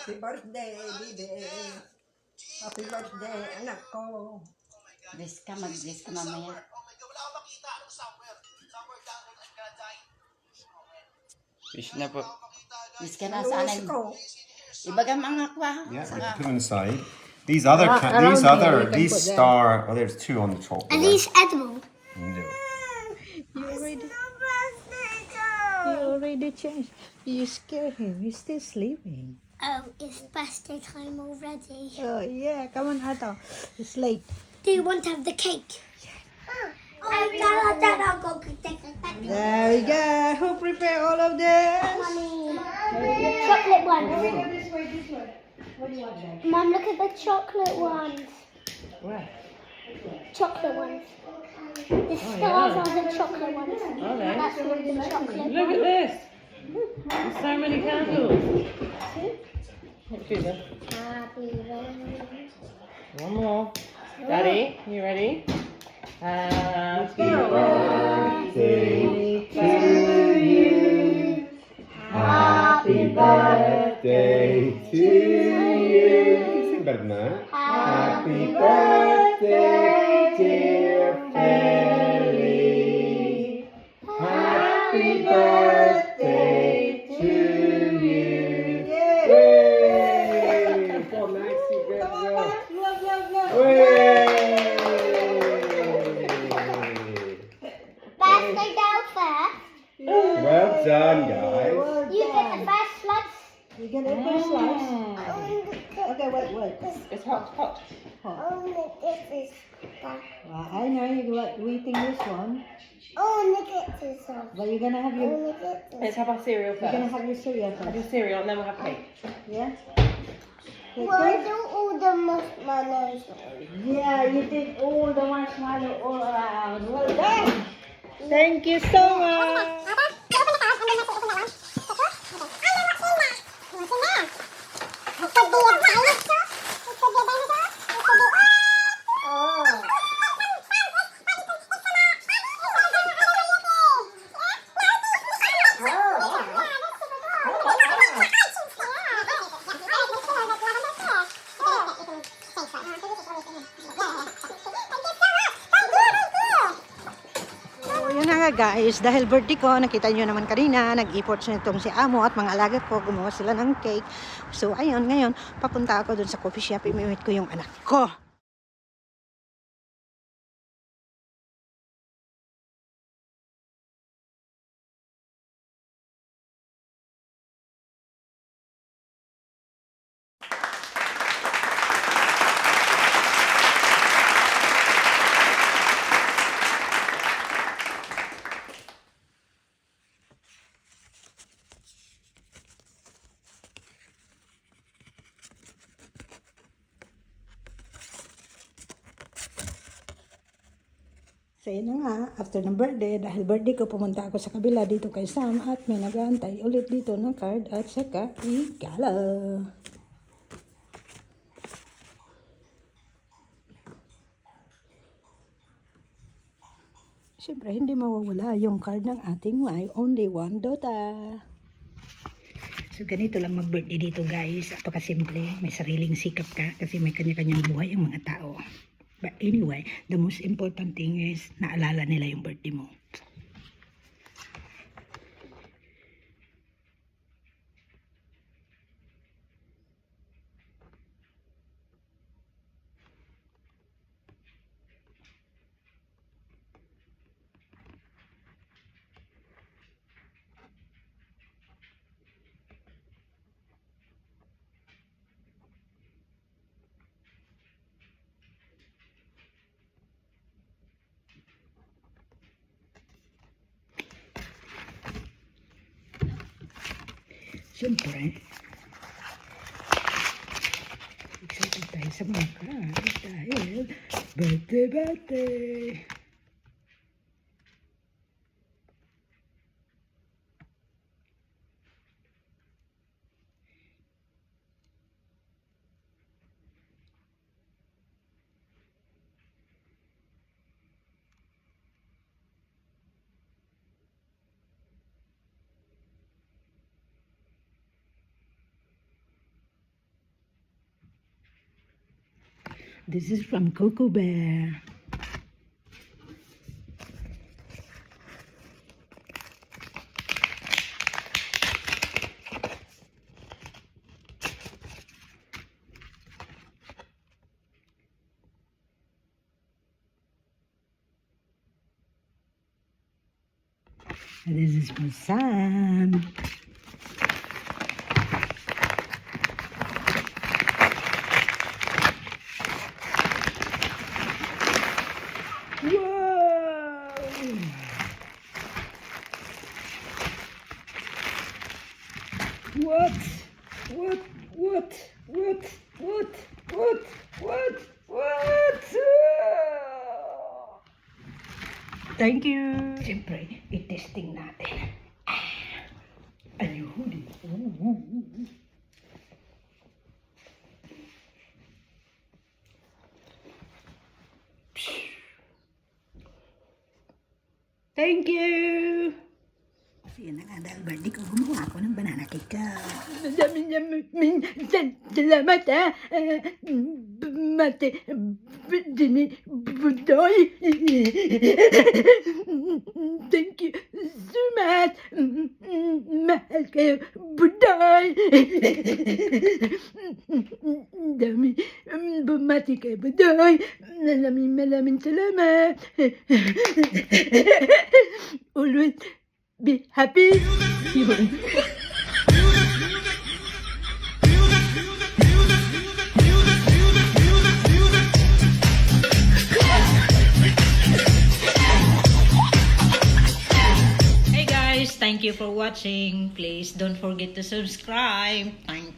Happy birthday, baby. Happy birthday, anak ko. Bless ka, mag-bless ka mamaya. Wish na po. Bless ka na sa anan. Ibaga mga kwa. Yeah, we Saka, can put them inside. These star. Oh, there's two on the top. Are these edible? No. You already changed. You scare him. He's still sleeping. Oh, it's birthday time already. Oh, yeah. Come on, Otto. It's late. Do you want to have the cake? Dad, I'll go take it. There we go. Who prepared all of this? Chocolate ones. This way. What do you want, Dad? Mum, look at the chocolate ones. What? Chocolate ones. The stars are the chocolate ones. Okay. That's all the chocolate Look ones. at this. There's so many candles. What's this? Happy birthday. One more. Daddy, you ready? Happy birthday to you. Happy birthday to you. Sing better than that. Happy birthday, dear Fairy. Happy birthday to you. Yay! Go, Maxie, go. Birthday girl first. Well done, guys. You get the first slice. You get the first slice. Okay, wait. It's hot, hot. Only this is. I know you're eating this one, Only this one. but you're gonna have your Only this. Let's have our cereal you're gonna first. have your cereal Have first. your cereal and then we'll have cake. Yeah. Why do all the marshmallows? Yeah, you did all the marshmallow all around. Well done. Thank you so much. Yun na nga guys, dahil birthday ko, nakita nyo naman kanina, nag-efforts na itong si Amo at mga alaga ko, gumawa sila ng cake. So ayun, ngayon, papunta ako dun sa coffee shop, imimit ko yung anak ko. So yun na nga, after ng birthday, dahil birthday ko, pumunta ako sa kabila dito kay Sam at may nag-aantay ulit dito ng card at saka regalo. Siyempre, hindi mawawala yung card ng ating My Only One Dota. So ganito lang mag-birthday dito guys, apakasimple, may sariling sikap ka kasi may kanya-kanyang buhay ang mga tao. But anyway, the most important thing is naalala nila yung birthday mo. Siyempre, excited tayo sa mga cards dahil birthday! This is from Coco Bear. And this is from Sam. Whoa! What? What? What? What? What? What? What? What? Thank you. Siyempre, i-testing natin. Ayun. Thank you. Kasi yan ang dahil birthday ko, gumawa ako ng banana cake. Salamat ha. Mate, budoy. Thank you so much. Mahal kayo, budoy. Dami, bumati kayo, budoy. Maraming salamat. Always be happy. Hey guys, thank you for watching. Please don't forget to subscribe. Thank